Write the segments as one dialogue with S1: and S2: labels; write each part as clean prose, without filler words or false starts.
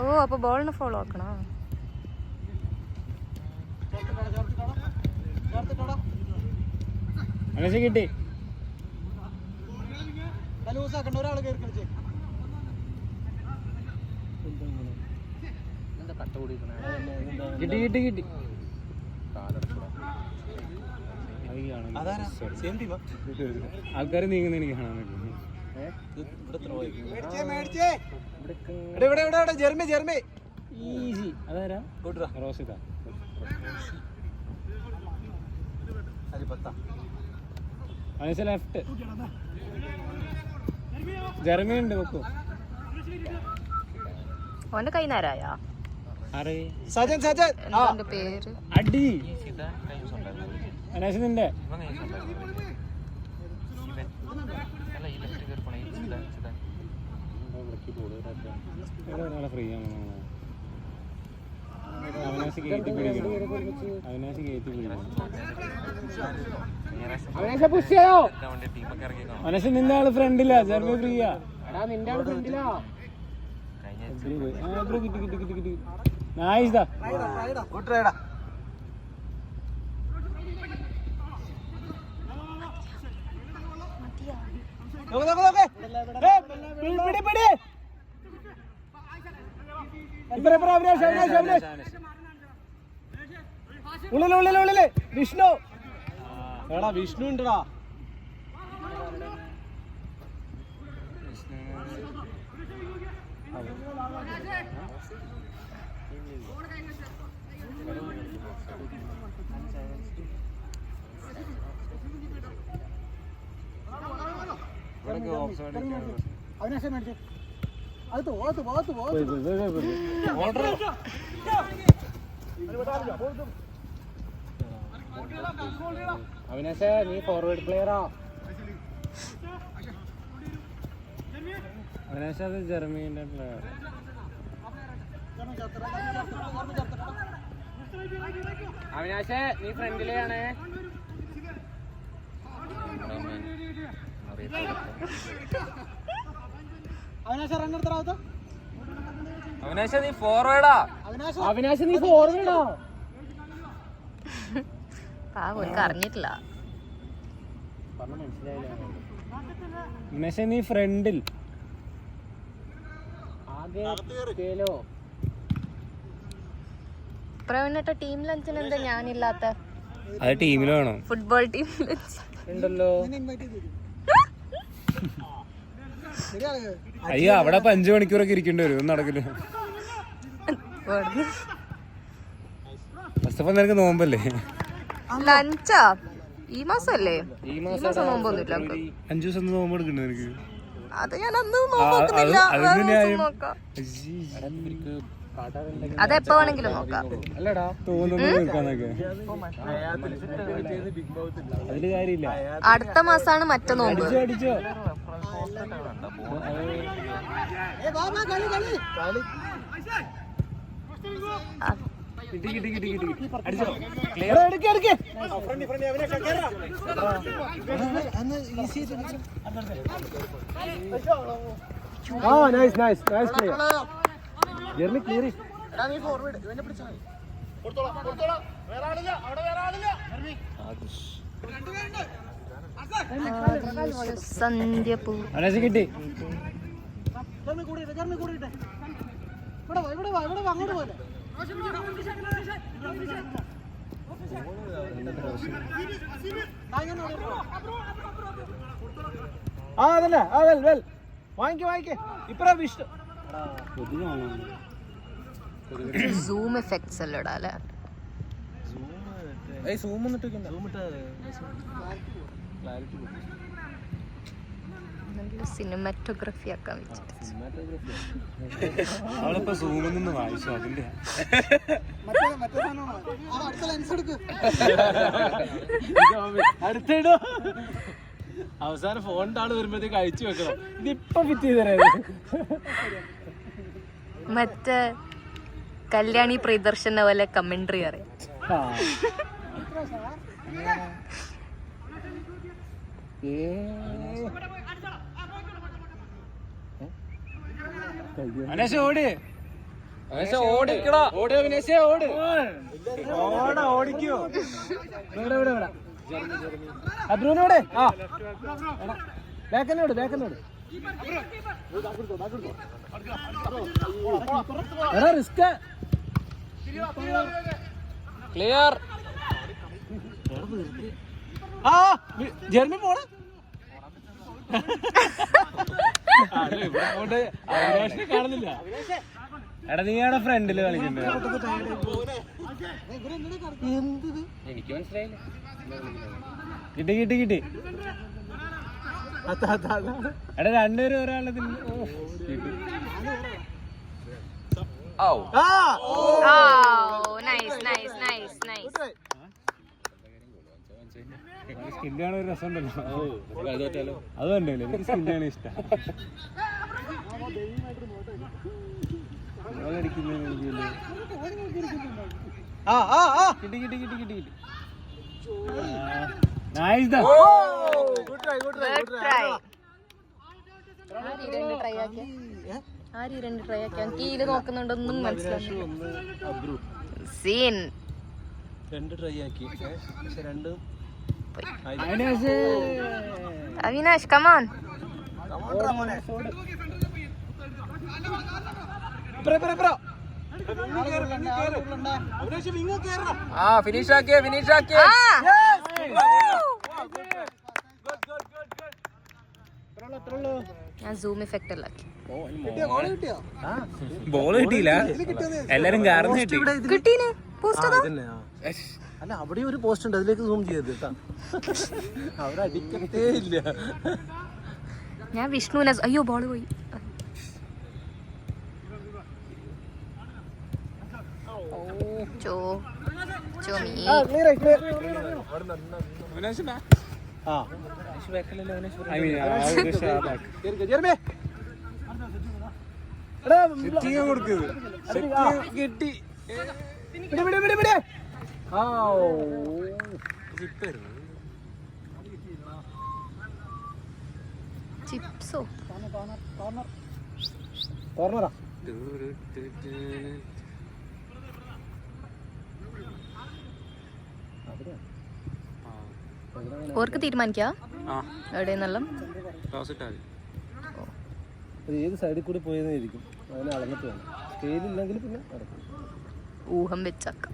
S1: ഓ അപ്പൊ ബോളിനെ ഫോളോ ആക്കണോ?
S2: കിട്ടി. കിട്ടി കിട്ടി കിട്ടി. ആൾക്കാർ നീങ്ങുന്ന എനിക്ക് കാണാൻ പറ്റും. ഈസി. അതാരാ? റോസിത. ലെഫ്റ്റ്. ജെർമി ഉണ്ട്. വെക്കൂ.
S1: ഓന്റെ കൈ നേരായ പേര്
S2: അടി അനേഷന്റെ ഫ്രീ ആണ്. അവിനാശ് കയറ്റി പിടിക്കണം. അവിനാശ് കയറ്റി പിടിക്കണം. അനേഷ് നിന്റെ ആള് ഫ്രണ്ടിലാ. ജെർമി ഫ്രീയാ. നിന്റെ ആള് ഫ്രണ്ടിലാ. കിട്ടി കിട്ടി കിട്ടി കിട്ടി. നൈസ്. ഗുഡ് റൈഡാ. ഉള്ളില് വിഷ്ണു. എടാ വിഷ്ണു ഉണ്ടടാ. അവിനാശേ നീ ഫോർവേഡ് പ്ലെയറാ. അവിനാശ അത് ജർമ്മനിയുടെ പ്ലെയർ. അവിനാശേ നീ ഫ്രണ്ടിലെയാണ്. അവിനാശ നീ ഫോർവേഡാ. അവിനാശ നീ ഫോർവേഡാ.
S1: അറിഞ്ഞിട്ടില്ല.
S2: അവിനാശ നീ ഫ്രണ്ടിൽ.
S1: പ്രവീണേട്ട ടീം ലഞ്ചിന് എന്താ ഞാനില്ലാത്ത?
S2: അത് ടീമിൽ വേണം.
S1: ഫുട്ബോൾ ടീം ലഞ്ച്
S2: ഉണ്ടല്ലോ. അയ്യോ അവിടെ 5 മണിക്കൂറൊക്കെ ഇരിക്കേണ്ടി വരും. നടക്കില്ല. നിനക്ക് നോമ്പല്ലേ?
S1: ലഞ്ചാ ഈ മാസല്ലേ? ഈ മാസം നോമ്പൊന്നുമില്ല.
S2: 5 ദിവസം നോമ്പ് എടുക്കണ്ടേ നിനക്ക്?
S1: അത് ഞാൻ അന്ന് നോക്കുന്നില്ല. അതെപ്പോ വേണമെങ്കിലും നോക്കാം.
S2: അതില് കാര്യമില്ല.
S1: അടുത്ത മാസാണ് മറ്റേ നോമ്പ്. സന്ധ്യപൂ
S2: കിട്ടി. അതല്ലേ വാങ്ങിക്കേ. ഇപ്പഴാ വിഷ്ണു
S1: സൂം എഫക്ട്സ് അല്ലേ ഇടാല്ലേ? സിനിമാറ്റോഗ്രഫി ആക്കാൻ
S2: അവളിപ്പോ സൂമിൽ നിന്ന് വായിച്ചു. അതിന്റെ അടുത്തിടോ. അവസാനം ഫോണിന്റെ ആള് വരുമ്പോഴത്തേക്ക് അയച്ചു വെക്കണം. ഇതിപ്പൊ ഫിറ്റ് ചെയ്തരാ.
S1: മറ്റേ കല്യാണി പ്രിയദർശന പോലെ കമന്ററി അറിയാം.
S2: അനേഷ് ഓട്, ഓടിക്കടാ, ഓട് അവിനേഷേ, ഓട്, ഓടിക്കോ. അബ്രുവിനോട്, ആ ബാക്കനോട്, ബാക്കനോട് റിസ്ക്. ക്ലിയർ. ആ ജർമ്മി പോണ കാണുന്നില്ല. എടാ നീയാണ് ഫ്രണ്ടില് കളിക്കുന്നത്. എനിക്ക് മനസ്സിലായില്ല. കിട്ടി കിട്ടി കിട്ടി. എടാ രണ്ടുപേരും ഒരാളെ സ്കില്ലാണ് ഒരു രസം ഉണ്ടല്ലോ. അത് കണ്ടല്ലോ, എനിക്ക് സ്കില്ലാണ് ഇഷ്ടം. കിട്ടി കിട്ടി കിട്ടി കിട്ടി കിട്ടി.
S1: നോക്കുന്നുണ്ടൊന്നും മനസ്സിലായി. സീൻ
S2: രണ്ട് ട്രൈ ആക്കി, പക്ഷെ രണ്ടും.
S1: അവിനാഷ് കമാൻ.
S2: ഫിനിഷ് ആക്കിയേ, ഫിനിഷ് ആക്കിയേ.
S1: ഞാൻ സൂം ഇഫക്റ്റ് അല്ല.
S2: ബോള് കിട്ടിയില്ല, എല്ലാരും കാരണം
S1: കിട്ടീനെ. പോസ്റ്റ്
S2: അല്ല, അവിടെ ഒരു പോസ്റ്റ് ഉണ്ട്, അതിലേക്ക് സൂം ചെയ്ത് കേട്ടാ. അവിടെ അടിക്കത്തേ ഇല്ല.
S1: ഞാൻ വിഷ്ണുവിനെ. അയ്യോ ബോള് പോയി.
S2: കിട്ടി.
S1: ചിപ്സോ
S2: കോർണറാ.
S1: ഓർക്ക് തീരുമാനിക്കാം എവിടെ നിന്നെല്ലാം.
S2: ഏത് സൈഡിൽ കൂടി പോയതായിരിക്കും, അതിനെ അളന്നിട്ട് വേണം. സ്കെയിലില്ലെങ്കിൽ പിന്നെ നടക്കും.
S1: ഊഹം വെച്ചാക്കാം.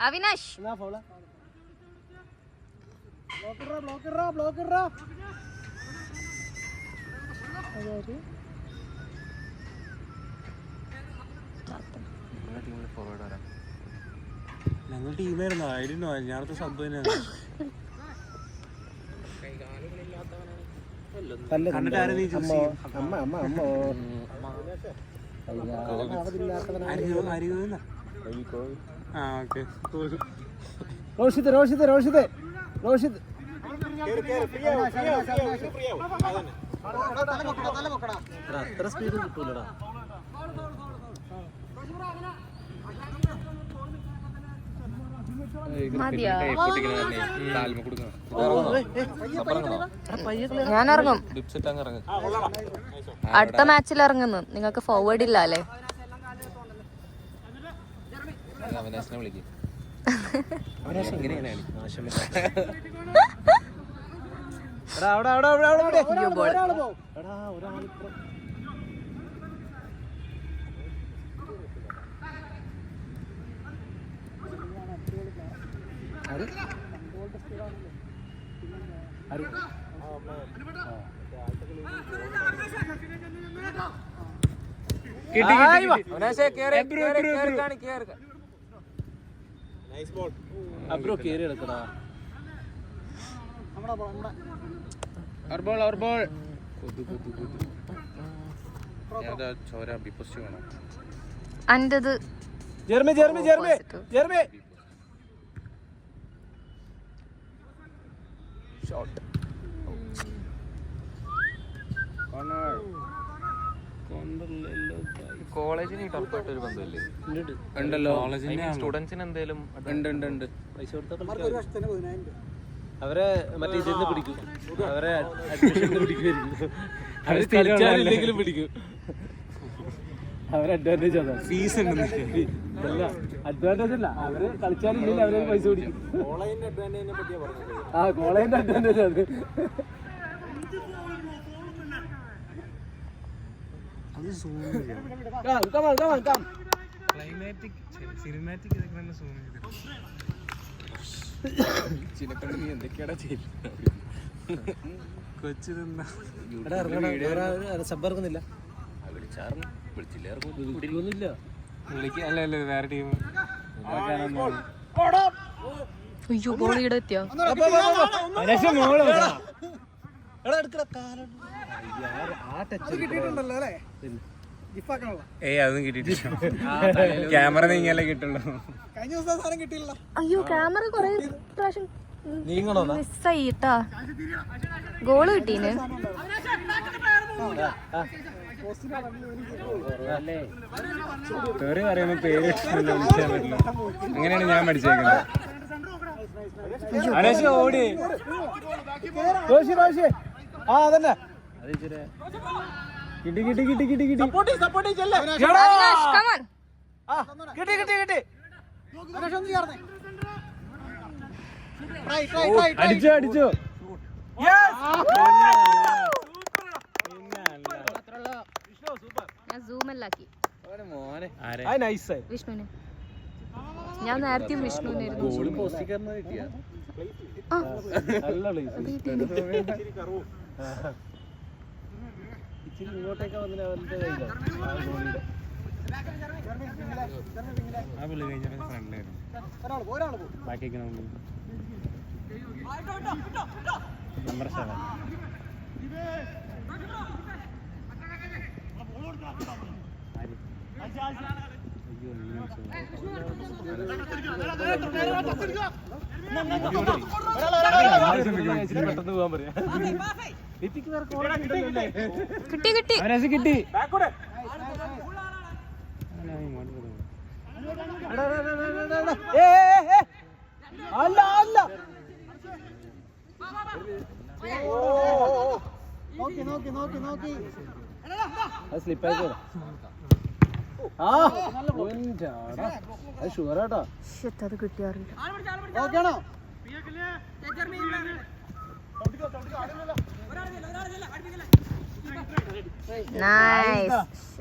S1: അവിനാഷ്
S2: ഞങ്ങൾ ടീമായിരുന്നു. ആയിരുന്നു ഞാനത്തെ സംഭവം റോഷിത് റോഷിത് റോഷിത് റോഷിത്. അത്ര സ്പീഡ് കിട്ടൂലടാ.
S1: ഞാൻ ഇറങ്ങും. അടുത്ത മാച്ചിൽ ഇറങ്ങുന്നു. നിങ്ങൾക്ക് ഫോർവേഡ് ഇല്ല അല്ലേ?
S2: അബ്രോ കേറി എടുക്കടാ.
S1: അൻ്റെത്
S2: ജർമ്മി ജർമ്മി ജർമ്മി ജർമ്മി. ഷോട്ട്.
S3: കോളേജിന് ടഫായിട്ട് ഒരു ബന്ധമില്ലേ?
S2: ഉണ്ടല്ലോ.
S3: സ്റ്റുഡൻസിന് എന്തേലും
S2: ഉണ്ട് ഉണ്ട് ഉണ്ട്. പൈസ കൊടുത്താൽ അവരെ മറ്റേ ഇതിന്ന് പിടിക്കും, അവരെ അഡ്മിഷന് പിടിക്കുമായിരിക്കും. അവര് കളിച്ചാലില്ലെങ്കിലും പിടിക്കും. അവരെ അഡ്വാൻറ്റേജ് അതാണ്. ഫീസ് അല്ല, അഡ്വാൻറ്റേജ് അല്ല, അവര് കളിച്ചാലില്ലെങ്കിൽ അവരെ പൈസ പിടിക്കും. ആ കോളേജിന്റെ അഡ്വാൻറ്റേജ് അത്. സബ്ബർക്കുന്നില്ല, വിളിച്ചില്ല.
S3: വേറെ ടീം
S1: അയ്യോ ബോൾ ഇവിടെ എത്തിയോ?
S3: ഏയ് അതൊന്നും കിട്ടിയിട്ടില്ല. ക്യാമറ നീങ്ങിയാലേ കിട്ടുള്ളൂ.
S1: അയ്യോ ക്യാമറ കൊറേ പ്രാവശ്യം മിസ്സായിട്ടാ. ഗോള് കിട്ടീന്.
S3: തെറി പറയുമ്പോ പേര് വിളിച്ചാൽ പറ്റില്ല. അങ്ങനെയാണ് ഞാൻ പഠിച്ചേക്കുന്നത്. ഓടി
S2: ആ അതന്നെ കിട്ടി കിട്ടി കിട്ടി കിട്ടി കിട്ടി കിട്ടി കിട്ടി കിട്ടി അടിച്ചോ അടിച്ചോ.
S1: ഞാൻ സൂമല്ലാക്കി വിഷ്ണുവിനെ. ഞാൻ നേരത്തെ വിഷ്ണുവിനായിരുന്നു.
S2: ഇങ്ങോട്ടേക്ക് വന്നില്ല
S3: നമ്പർ 7
S2: പെട്ടെന്ന് പോകാൻ പറയാ.
S1: കിട്ടി കിട്ടി
S3: കിട്ടി.
S2: അല്ല അല്ല സ്ലിപ്പായി ഷുവറാട്ടോ.
S1: അത് കിട്ടിയാറില്ല. നൈസ്.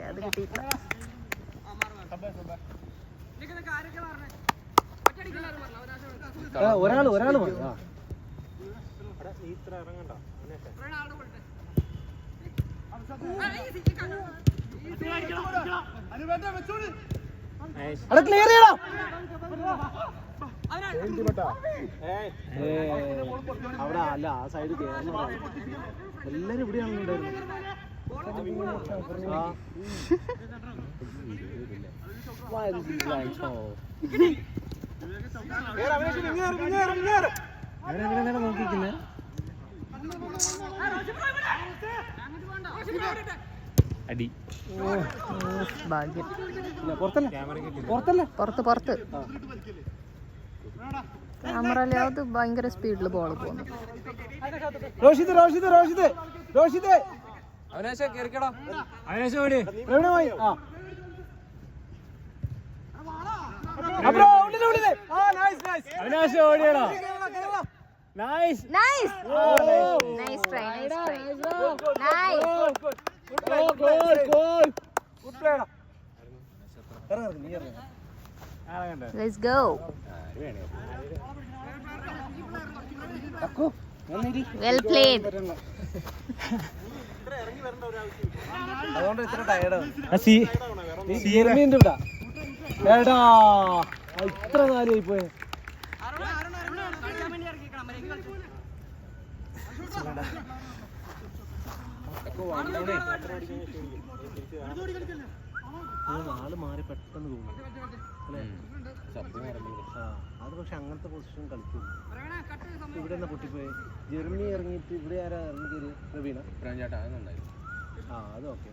S1: അത് കിട്ടിയില്ല.
S2: ഒരാള് ക്ലിയർ ചെയ്യണം. അവിടെ അല്ല, ആ സൈഡ് കേരള എല്ലാരും ഇവിടെയാണ് ഉണ്ടായിരുന്നത്. നോക്കിക്കുന്നേ
S3: അടി.
S1: ഭാഗ്യം.
S2: പുറത്തല്ലേ
S1: പുറത്ത് ക്യാമറ അത് ഭയങ്കര സ്പീഡിൽ ബോൾ പോകുന്നു.
S2: റോഷിദ് റോഷിദ് റോഷിദ് റോഷിദ്
S3: അവനാശ കേറിക്കടാ.
S2: അവനാശ ഓടി. അവനാശ ഓടിയടാ. Nice
S1: nice nice try nice try nice. Let's go. Well played.
S2: അതുകൊണ്ട് ഇത്ര ടയർഡാണ്. എടാ ഇത്ര കാലമായി പോയെ. ആള് മാറി പെട്ടെന്ന് തോന്നുന്നു അല്ലേ? അത് പക്ഷെ അങ്ങനത്തെ പൊസിഷൻ കളിക്കും. ഇവിടെ എന്നാ പൊട്ടിപ്പോയി. ജർമ്മനി ഇറങ്ങിയിട്ട് ഇവിടെ ആരാ ഇറങ്ങിയത്? പ്രവീണ
S3: ചേട്ടാ അത് നന്നായി.
S2: ആ അത് okay.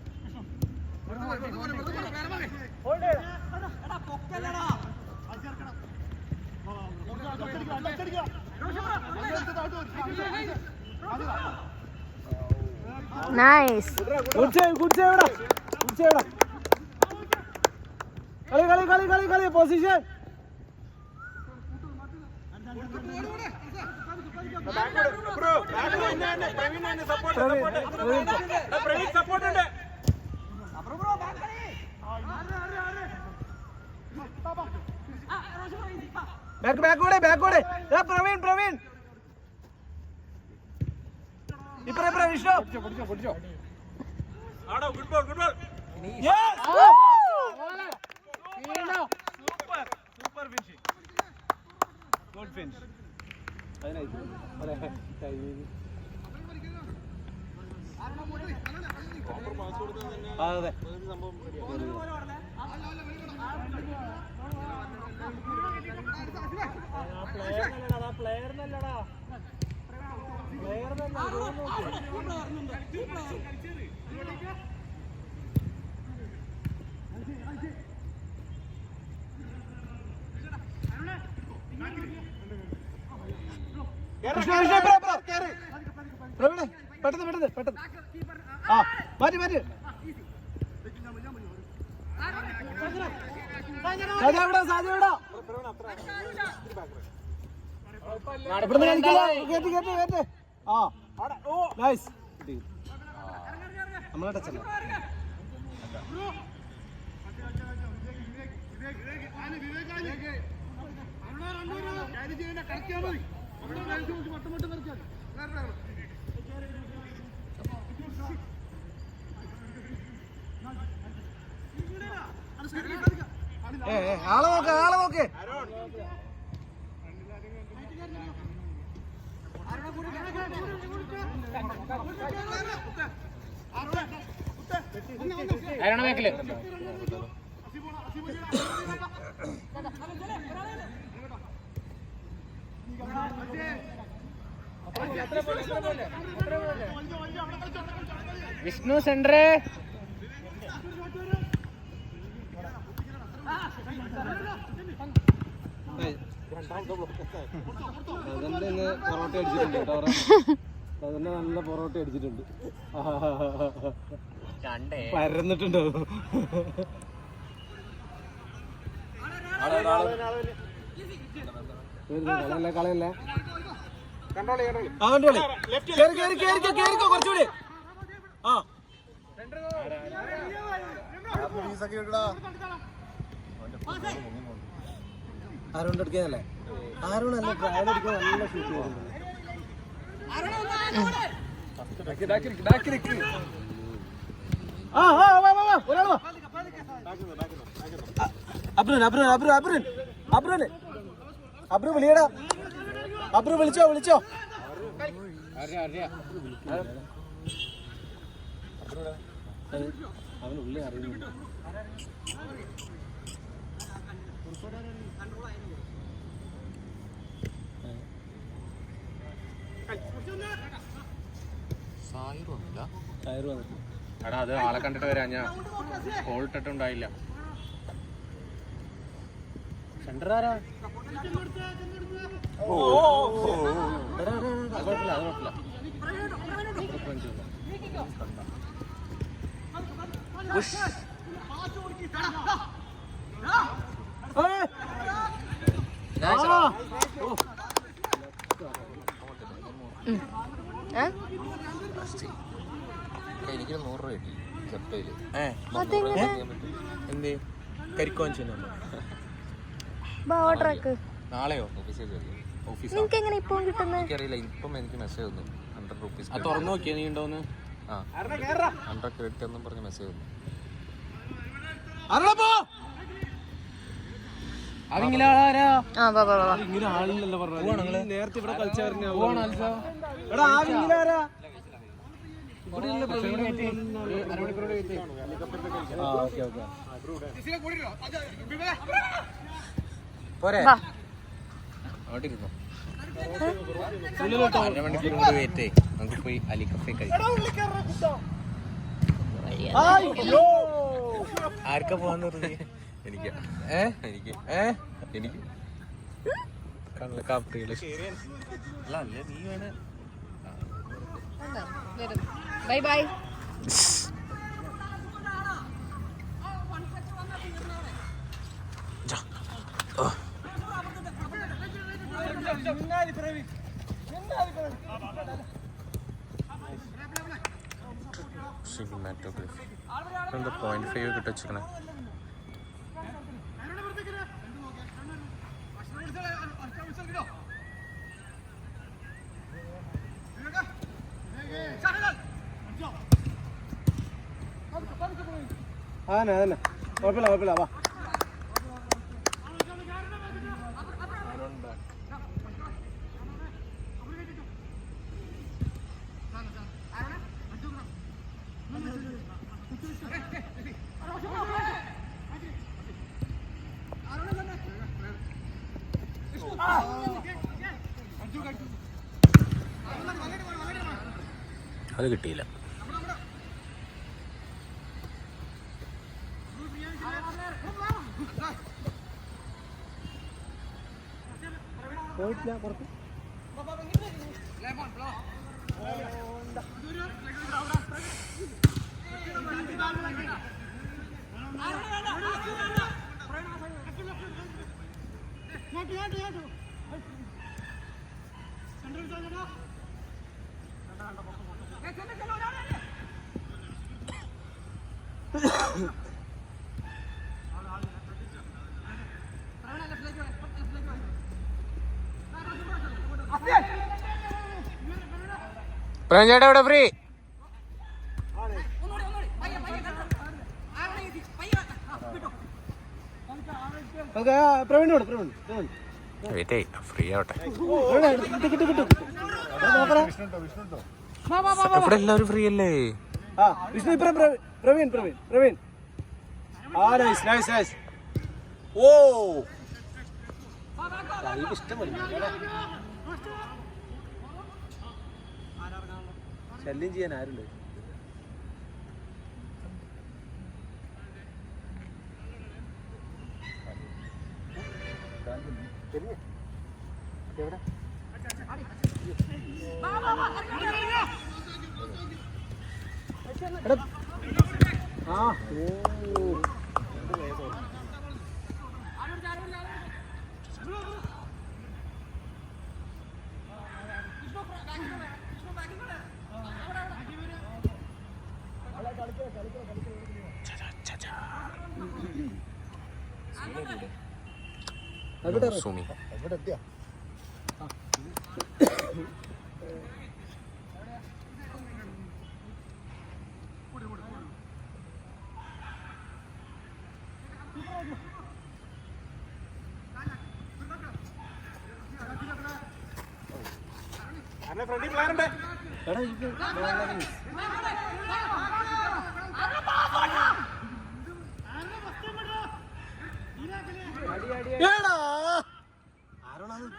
S1: Nice.
S2: Good save, good save. Good save. കളി കളി കളി കളി കളി പൊസിഷൻ. ബാക്കോടെ പ്രവീൺ പ്രവീൺ ഇപ്പറ Vishnu. Super finishing. Good finish. അതെ പ്ലെയറിനല്ലടാ പെട്ടെന്ന് പെട്ടെന്ന് ആ മാറ്റി മാറ്റി. നമ്മളെ ടച്ചല്ല. ആളെ നോക്ക് ആളെ നോക്ക്.
S3: ആരാണ് ബാക്കില്? വിഷ്ണു സെന്റർ.
S2: അതിന്റെ പൊറോട്ട അടിച്ചിട്ടുണ്ട് കേട്ടോ. അതിന്റെ നല്ല പൊറോട്ട അടിച്ചിട്ടുണ്ട്. പരന്നിട്ടുണ്ടോ? കളയല്ലേ കളയല്ലേ. കുറച്ചുകൂടി. ആ ആരോണ്ട് അടിക്കാനല്ലേ? ആരോണല്ലേ ട്രയൽ അടിക്കാൻ നല്ല ഷൂട്ട് ചെയ്യുന്നുണ്ട്. അബ്രു വിളിയടാ. അബ്രു വിളിച്ചോ വിളിച്ചോ. അവനുള്ളി അറിയുന്നുണ്ട്.
S3: എടാ അത് ആളെ കണ്ടിട്ട് വരാ. ഞാൻ കോൾ ഇട്ടിട്ടുണ്ടായില്ല. സെന്ററാരാ? കുഴപ്പമില്ല അത് കുഴപ്പമില്ല.
S4: എനിക്ക് 100 രൂപ കിട്ടി സെപ്റ്റയില്.
S3: എന്ത് കരിക്കോഞ്ച് നാളെയോ?
S1: നിങ്ങൾക്ക് എങ്ങനെ ഇപ്പൊ കിട്ടുന്നത്?
S4: എനിക്കറിയില്ല. ഇപ്പം എനിക്ക് മെസ്സേജ് വന്നു 100 rupees
S3: തുറന്നു നോക്കിയാ നീ ഉണ്ടോന്ന്.
S4: 100 ക്രെഡിറ്റ് എന്നും പറഞ്ഞ് മെസ്സേജ് വന്നു.
S2: നേരത്തെ ഇവിടെ കളിച്ചായിരുന്നു.
S3: പോരെ അങ്ങോട്ടിരുന്നു. 1 മണിക്കൂർ കൂടി വെയിറ്റ് ചെയ്യ്. നമുക്ക് പോയി അലിക്കഫേ കഴിക്കാം. ആർക്കാ പോവാന്ന് പറഞ്ഞു?
S4: എനിക്ക് എനിക്ക് എനിക്ക്
S3: കള്ളക്കാപ്രികള്.
S1: Bye bye.
S4: സിനിമാറ്റോഗ്രാഫി എന്താ 0.5 കിട്ടി വെച്ചിരിക്കണേ.
S2: അതന്നെ കുഴപ്പമില്ല വാ.
S3: അത് കിട്ടിയില്ല.
S2: പോയിട്ടില്ല പുറത്ത്.
S3: പ്രേംചേട്ടാ ഇവിടെ ഫ്രീ.
S2: പ്രവീൺ
S3: ഫ്രീ ആവട്ടെ.
S2: കിട്ടും.
S3: ഇവിടെ എല്ലാവരും ഫ്രീ അല്ലേ?
S2: വിഷ്ണു ഇപ്പുറം. പ്രവീൺ. നൈസ്. ഓ ഇഷ്ടമല്ല ശല്യം ചെയ്യാൻ ആരുണ്ട്? എവിടെ
S3: സുമി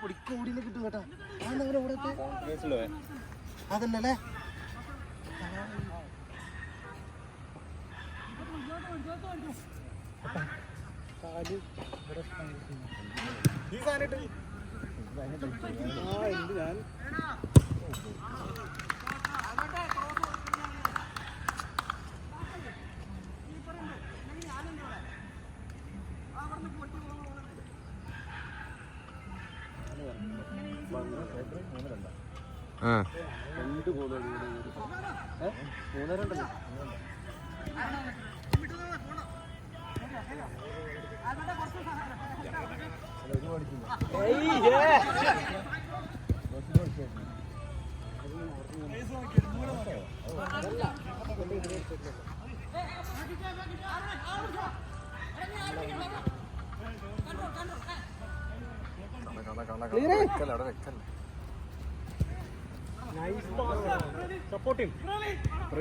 S2: പൊടിക്കൂടിയില് കിട്ടും കേട്ടാ. അതല്ലേ രണ്ട് ഗോൾ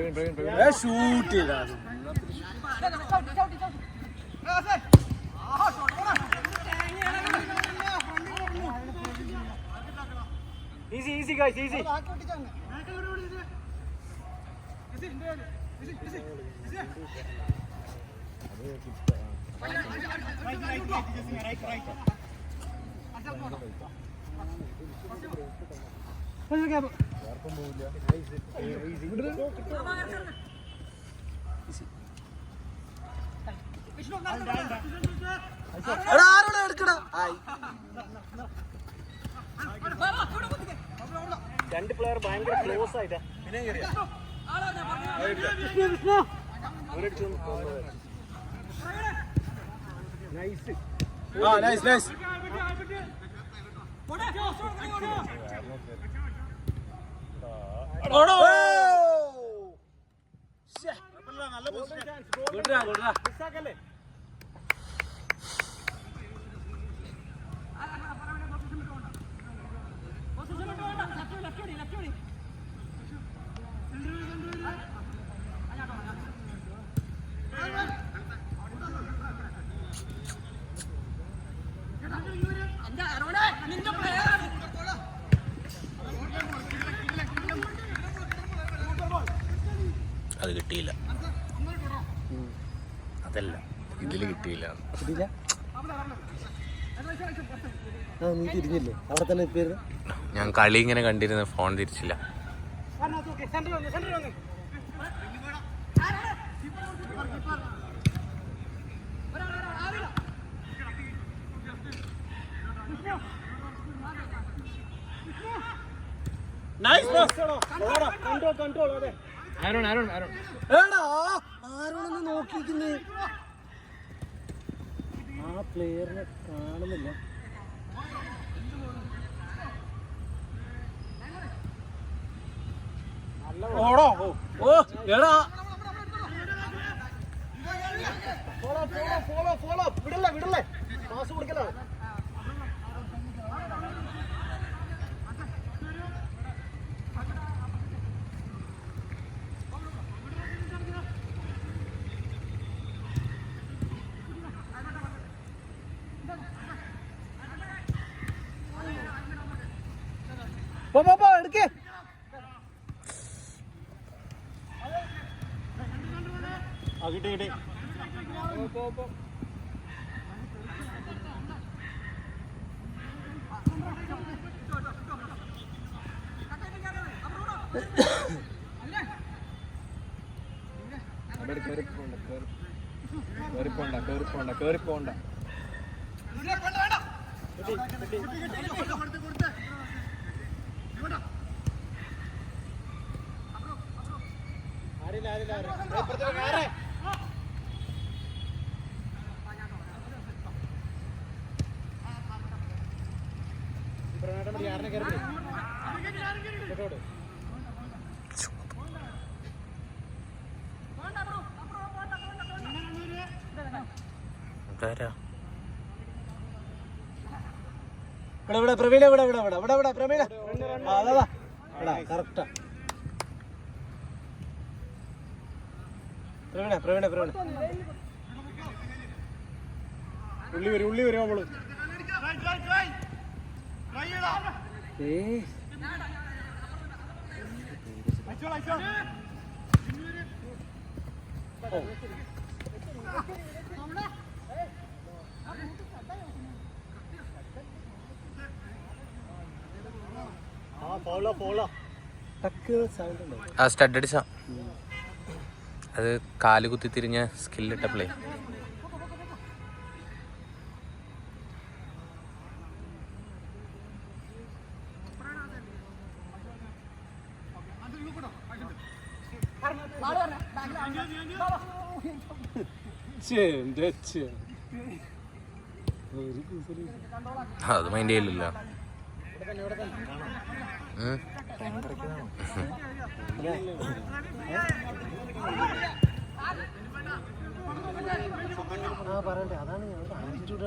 S2: 3-2 ഷൂട്ട് ചെയ്താ ഈസി ഗൈസ് ഈസി. രണ്ട് പ്ലെയർ ഭയങ്കര ക്ലോസ് ആയിട്ടാ. നൈസ്.
S4: അത് കിട്ടിയില്ല. അതല്ല, ഇതില് കിട്ടിയില്ല.
S2: നീ തിരിഞ്ഞില്ലേ? അവിടെ തന്നെ എത്തിയത്.
S4: ഞാൻ കളി ഇങ്ങനെ കണ്ടിരുന്ന, ഫോൺ തിരിച്ചില്ല.
S2: ആരോടൊന്ന് നോക്കിയിരിക്കുന്നേ? ആ പ്ലെയറിനെ കാണുന്നില്ല. വിടല്ലേ പാസ് കൊടുക്കല. എടുക്കേ. കിട്ടി.
S3: കേറിപ്പോണ്ട.
S2: പ്രവീണ പ്രവീണ കറക്റ്റാ. പ്രവീണ ഉള്ളി വരും അവള്.
S4: ആ സ്റ്റഡ് അടിച്ച അത് കാല് കുത്തി തിരിഞ്ഞ സ്കില്ലിട്ട പ്ലേ. അത് മൈൻഡ് ചെയ്യില്ലല്ലോ.
S2: പറയണ്ടേ, അതാണ് ആറ്റിറ്റ്യൂഡ്.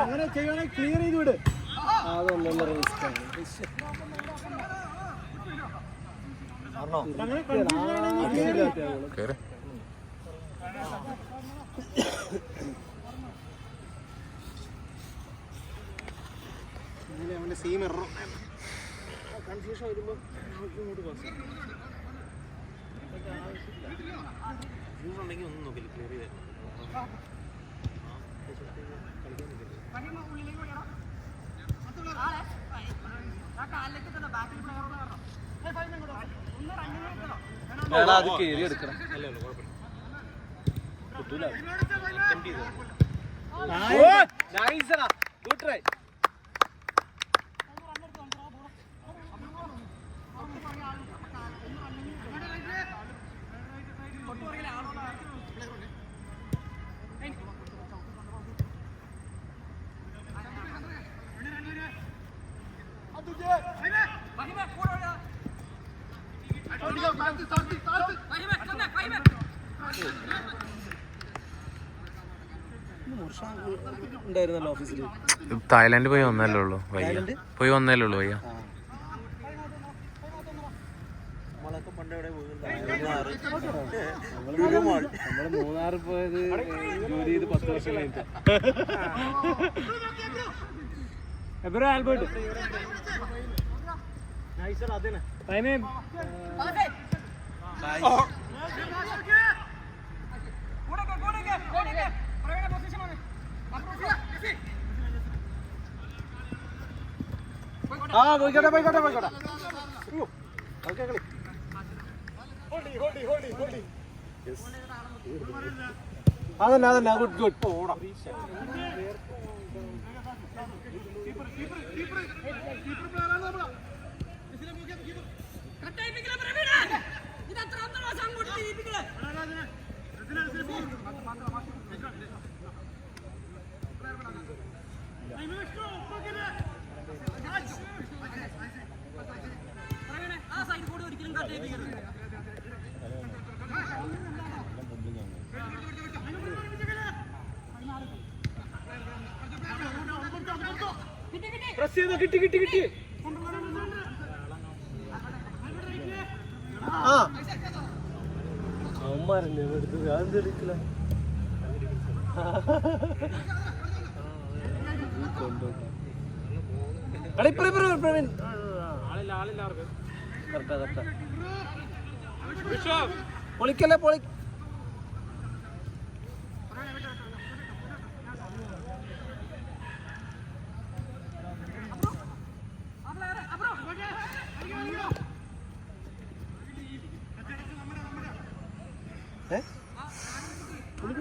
S2: അങ്ങനെ ചെയ്യണേ ക്ലിയർ ചെയ്ത് വിട്. അതൊന്നും റിസ്ക് ആണ്. കൺഫ്യൂഷൻ വരുമ്പോൾ ഇങ്ങോട്ട് പാസ് ഉണ്ടെങ്കിൽ ഒന്നും നോക്കില്ല, ക്ലിയർ ചെയ്തായിരുന്നു. അത് കേറി എടുക്കണം. ഉണ്ടായിരുന്നല്ലോ ഓഫീസിൽ.
S4: തായ്ലാൻഡ് പോയി വന്നല്ലേ ഉള്ളൂ വയ്യ. പോയി വന്നല്ലേ ഉള്ളൂ വയ്യ.
S2: നമ്മളൊക്കെ പണ്ട് എവിടെ നമ്മള് മൂന്നാറിൽ പോയത് ജോലി ചെയ്ത് 10 വർഷം കഴിഞ്ഞിട്ട്. എബ്രോ ആൽബർട്ട് അതിനെ പോയിക്കോട്ടെ പോയിക്കോട്ടെ പോയിക്കോട്ടെ. ഓക്കെ കളി അതല്ല അതല്ല ഗുഡ് ഗുഡ്. ഓടാ കിട്ടി കിട്ടി കിട്ടി. ആ അമ്മമാരല്ലേ എടുത്ത് അത് എടുക്കില്ല. പൊളിക്കല്ലേ പൊളി.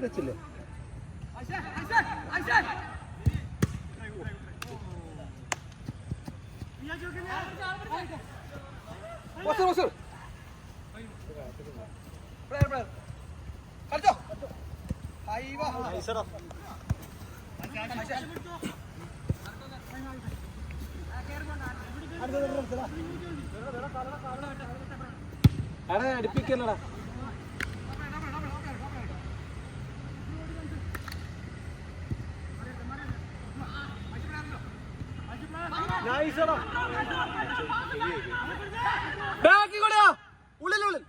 S2: വെച്ചില്ലേ അടുപ്പിക്കല്ലടാ. ഉള്ളിലുള്ളിൽ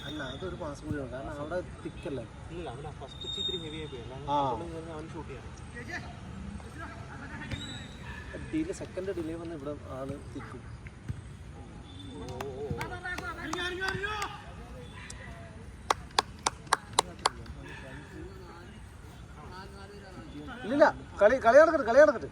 S2: അല്ല അതൊരു പാസ് കൂടിയാണ്. കാരണം അവിടെ തിക്കല്ലേ. സെക്കൻഡ് ഡിലേ വന്ന് ഇവിടെ ആള് തിക്കും. ഇല്ല കളി കളി നടക്കട്ടെ കളി നടക്കട്ടെ.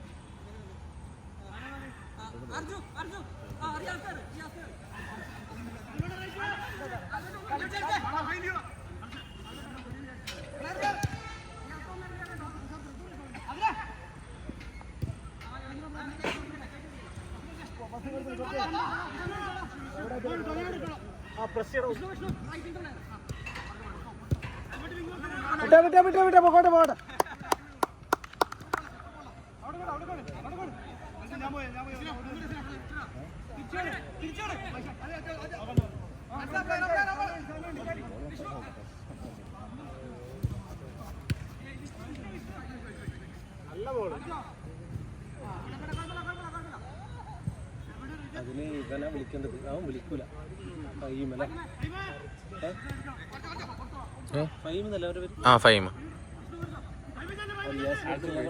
S2: പോകട്ടെ. അതിന് ഇവനെ വിളിക്കേണ്ടത്, അവൻ വിളിക്കൂല. ഫൈമല്ലേ, ഫൈം എന്നല്ല അവരുടെ പേര്.
S4: ആ ഫൈം.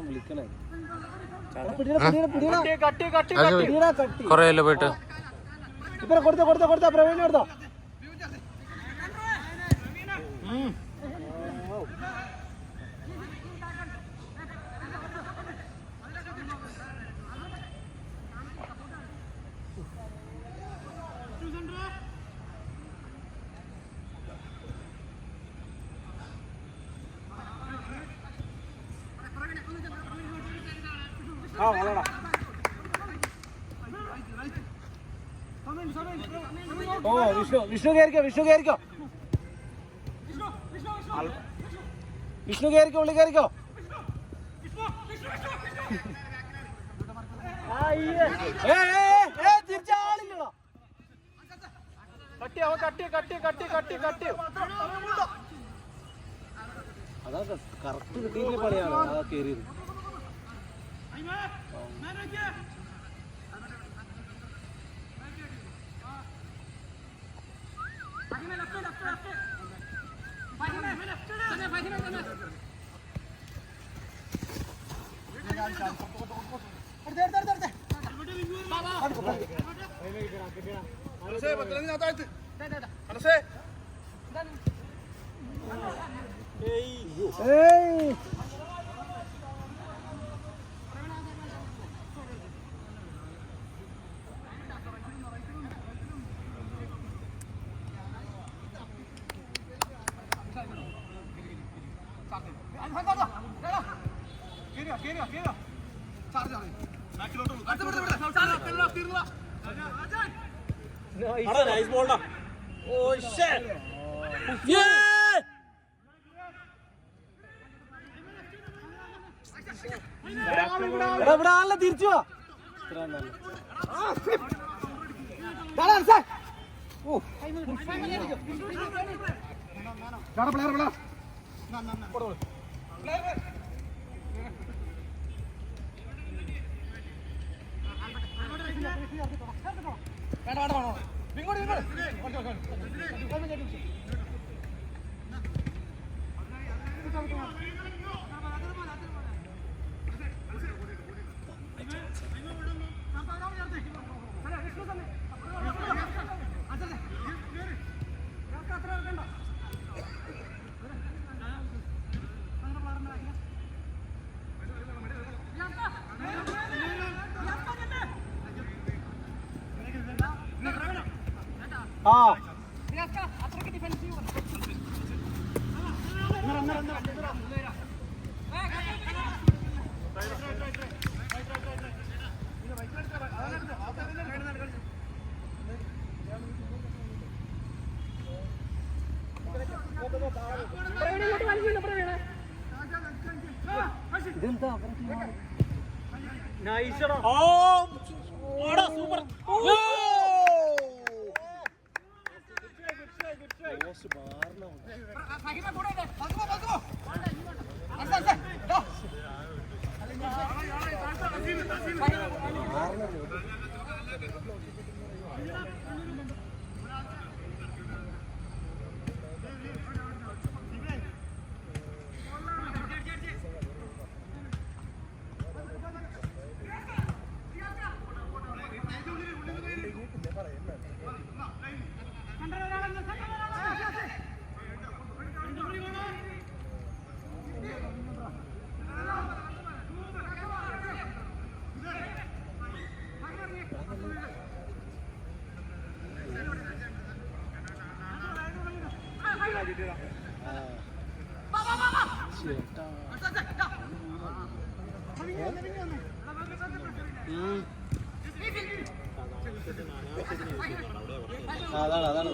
S2: വിളിക്കണേ
S4: കൊറേയല്ലോ പോയിട്ട്.
S2: കൊടുത്ത പ്രവീണ കൊടുത്തോ. വിഷ്ണു കയറിക്കോ, ഉള്ളി കയറിക്കോ. തിരിച്ചാളില്ലല്ലോ. അതാ കറക്റ്റ് കിട്ടിയില്ല പണിയാണ് അതാ കയറിയത്. Nice ball. Oh shit! Yeah! ഇവിടെ ആളെ തിരിച്ചു വാ. അതാണ്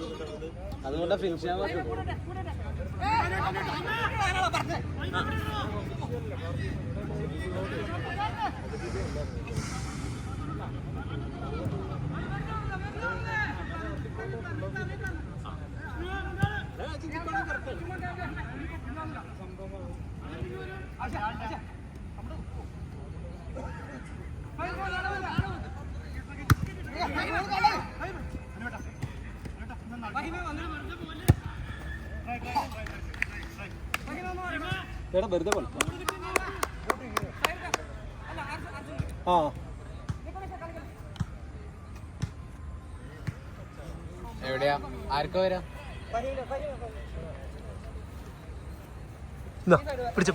S2: അതുകൊണ്ടാ ഫിനിഷ് ചെയ്യാൻ പറ്റും. വെറുതെ പോലെ
S4: എവിടെയാ ആർക്കോ വരാം
S2: പിടിച്ച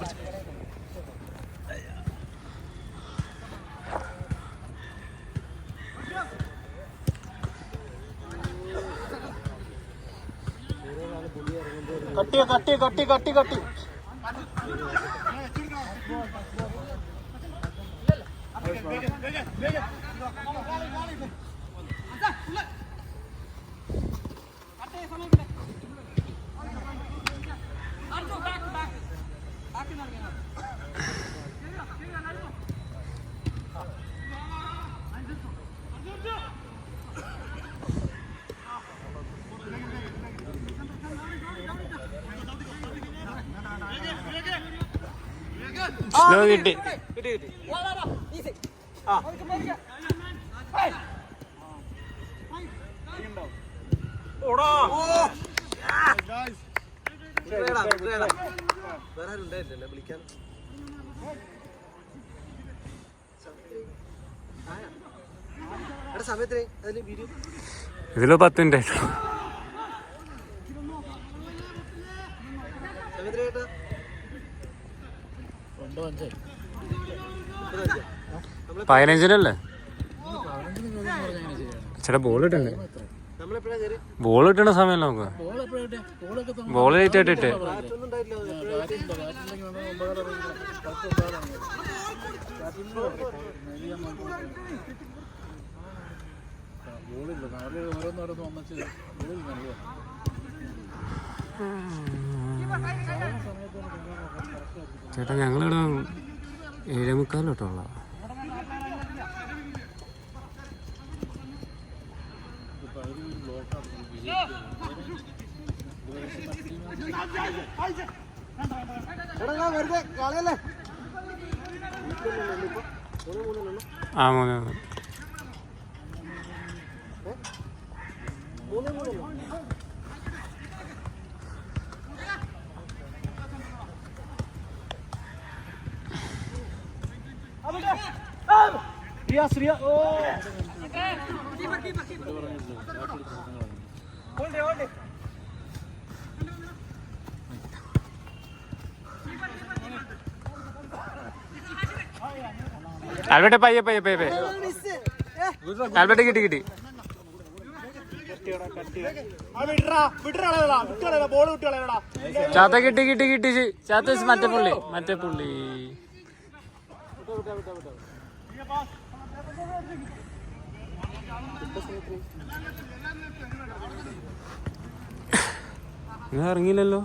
S2: കട്ടി
S4: കിട്ടി. ഇതിലോ 10 മിനിറ്റ് ആയിട്ടുള്ളൂ. പതിനഞ്ചിനല്ലേ ചേട്ടാ ബോൾ ഇട്ടണ്ടേ? ബോൾ ഇട്ടണ സമയമല്ല നമുക്ക്. ബോൾ ലേറ്റ് ആയിട്ട് ഇട്ടേ. ചേട്ടാ ഞങ്ങളിവിടെ 7:45 തൊട്ടുള്ള. ആ 3 ആൽബർട്ട് പയ്യെ ആൽബർട്ട് കിട്ടി ചാത്ത കിട്ടി ചാത്ത മറ്റേ പുള്ളി നിങ്ങൾ ഇറങ്ങിയില്ലല്ലോ.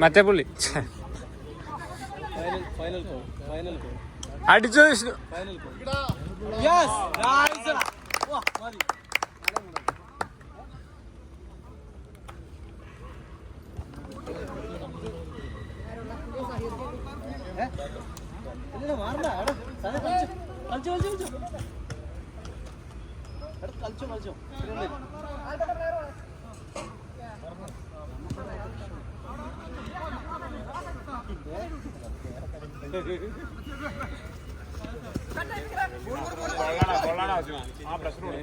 S4: മറ്റേ പുള്ളി അടിച്ചോ വിഷ്ണു.
S2: കളിച്ചോ
S3: ആ പ്രശ്നം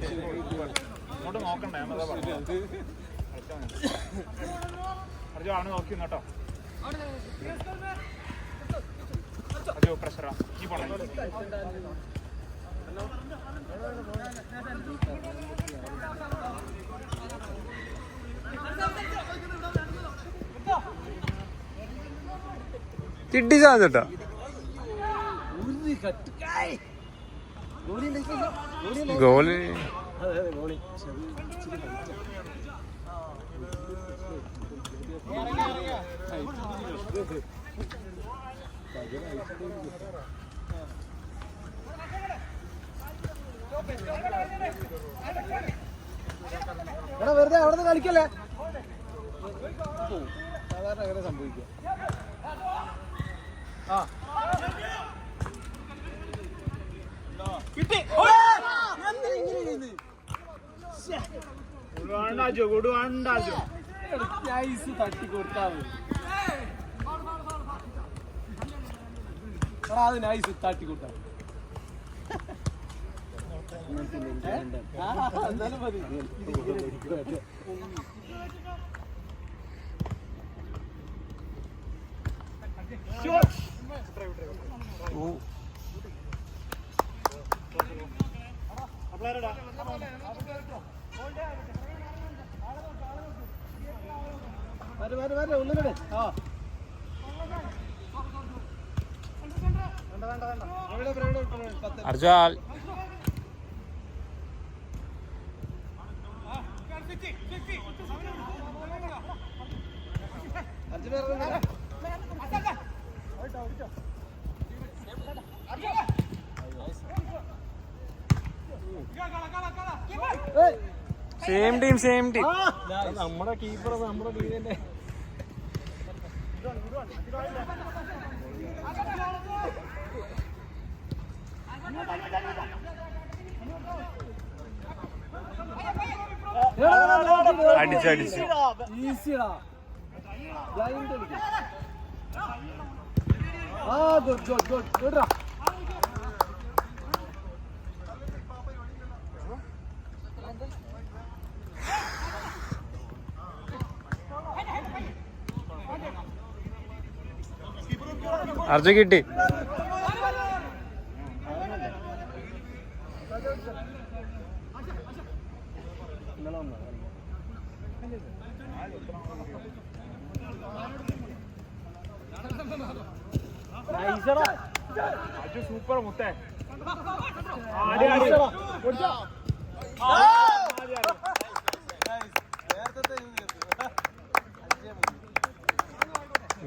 S3: ഇങ്ങോട്ട് നോക്കണ്ടേ അർജു അവനെ നോക്കി കേട്ടോ. അർജു പ്രഷറാ ഈ പോണേ.
S4: കിട്ടി സാധനം ഗോള്.
S2: വെറുതെ അവിടെ കളിക്കല്ലേ, സാധാരണ അങ്ങനെ സംഭവിക്കുക. തട്ടിക്കൊടുത്താ അത് നൈസ് തട്ടിക്കൊടുത്താ എന്നാലും മതി. ഒന്നിടെ
S4: അർജാൽ സെയിം ടീം
S2: നമ്മുടെ കീപ്പർ നമ്മുടെ ടീമിന്റെ
S4: അടിച്ചടിച്ച്
S2: ഈസിയാ. Good good good good.
S4: Arju കിട്ടി.
S3: സൂപ്പർ മുത്തേ.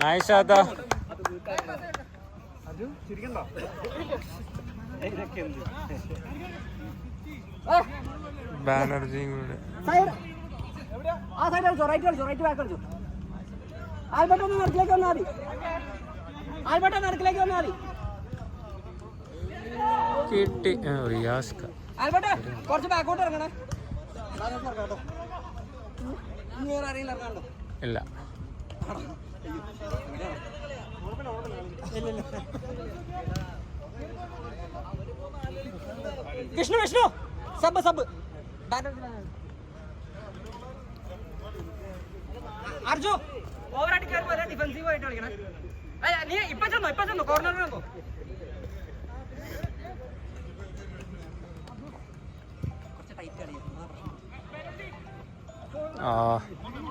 S4: നൈസാത്താ. ബാനർജിയും കൂടെ
S5: ആ സൈഡ് കളിച്ചോ, റൈറ്റ് കളിച്ചോ, റൈറ്റ് ബാക്ക് കളിച്ചോ. ആൽബർട്ട് ഒന്ന് നടുക്കിലേക്ക് വന്നാൽ മതി, ആൽബർട്ട് നടുക്കിലേക്ക് വന്നാൽ മതി.
S4: കിട്ടി. റിയാസ്ക
S5: ആൽബർട്ട് കുറച്ച് ബാക്കോട്ട് ഇറങ്ങണേ. ഇങ്ങനെ അറിയില്ല ഇറങ്ങാണ്ടോ?
S4: ഇല്ല.
S5: Vishnu Vishnu sub sub. അർജു ഓവറായിട്ട് കയറി പോലെ ഡിഫൻസീവ് ആയിട്ട് കളിക്കണേ. നീ ഇപ്പൊ ചെന്നോ കോർണറിൽ വന്നോ. കുറച്ച് ടൈറ്റ് കളിയാ.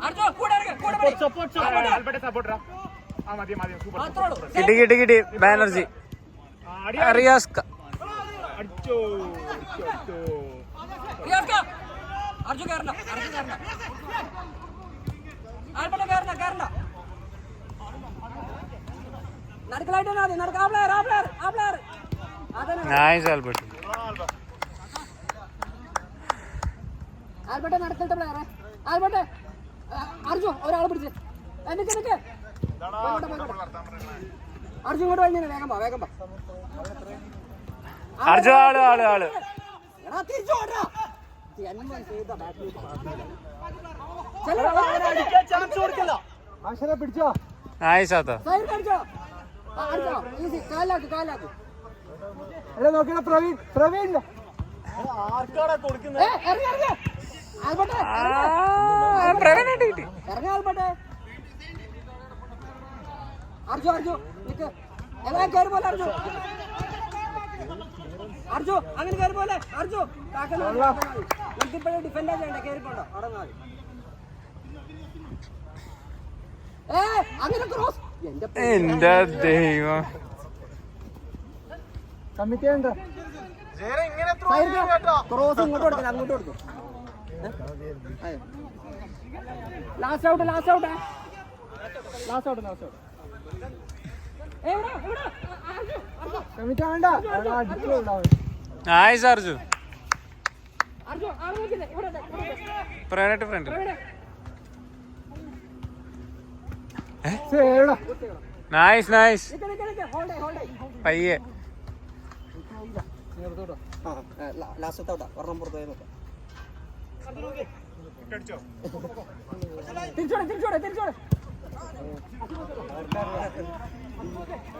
S5: അർജു കൂടെ
S4: കിട്ടി. ബാനർജി റിയാസ്ക.
S5: അർജു കയറണ്ട, ആൽബർട്ട് കയറണ്ട. നടുക്കലായിട്ട് മതി, ആ പ്ലെയർ.
S4: Nice Albert.
S5: ആൽബർട്ട് നടക്കലത്തെ പ്ലെയറെ. ആൽബർട്ട് അർജു ഒരാളെ പിടിച്ച് നിക്ക്. അർജു ഇങ്ങോട്ട് കഴിഞ്ഞ വേഗം വാ.
S4: അർജു ആള്
S5: തിരിച്ചു
S2: പിടിച്ചോ.
S4: നൈസാത്താ.
S5: കാലാക്ക്.
S2: നോക്കണ പ്രവീൺ ആർക്കാടാ കൊടുക്കുന്നത്?
S5: അർജു നിക്ക്. കയറി പോലെ അർജു അങ്ങനെ കയറി പോലെ. അർജു നമുക്കിപ്പോഴും ഡിഫൻഡ് ചെയ്യണ്ട, കയറിപ്പോണ്ടോ അവിടെ അങ്ങനെ ക്രോസ്
S4: എന്റെ ദൈവം.
S5: കമ്മിറ്റി ഉണ്ട്. ക്രോസ് ഇങ്ങോട്ട് കൊടുക്കണം, അങ്ങോട്ട് കൊടുക്കും. Last out, last out, last out, last out. Committee വേണ്ട.
S4: നൈസ് അർജു. പ്രവീണേട്ട ഫ്രണ്ട്. Nice nice. പയ്യെ
S5: ലാസ്റ്റ് ഔട്ടാ, ഒരെണ്ണം പുറത്ത് പോയി നോക്കാം. തിരിച്ചോടെ തിരിച്ചോടെ തിരിച്ചോടെ.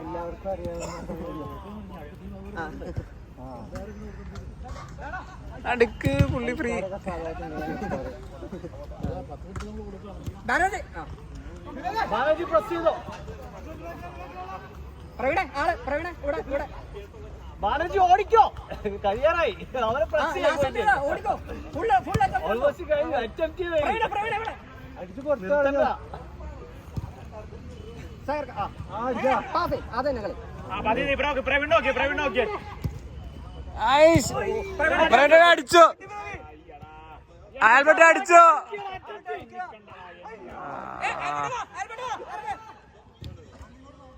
S5: എല്ലാവർക്കും
S4: അടുക്ക് പുള്ളി ഫ്രീ.
S5: പ്രവീണേ, ആള് പ്രവീണേ, ഇവിടെ ഇവിടെ
S2: ബാലജി ഓടിക്കോ, കഴിയാറായി. അവരെ പ്രസ്
S5: ഓടിക്കോ. ഫുള്ള് ഫുള്ള്
S2: ഓൾമോസ്റ്റ് കഴിഞ്ഞു. അറ്റംപ്റ്റ് ചെയ്തു. അടിച്ചു കൊടുത്തു.
S5: അതെ കളി.
S4: പ്രവീണ അടിച്ചോ, ആൽബർട്ട് അടിച്ചോ.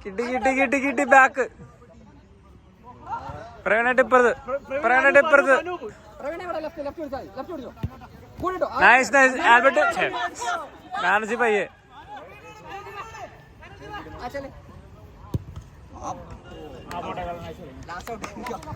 S4: കിട്ടി കിട്ടി കിട്ടി കിട്ടി. ബാക്ക് പ്രവീണേട്ട ഇപ്പുറത്ത്, പ്രവീണേട്ട ഇപ്പുറത്ത്. Nice nice Albert. മാനസി പയ്യെ.
S5: Last out.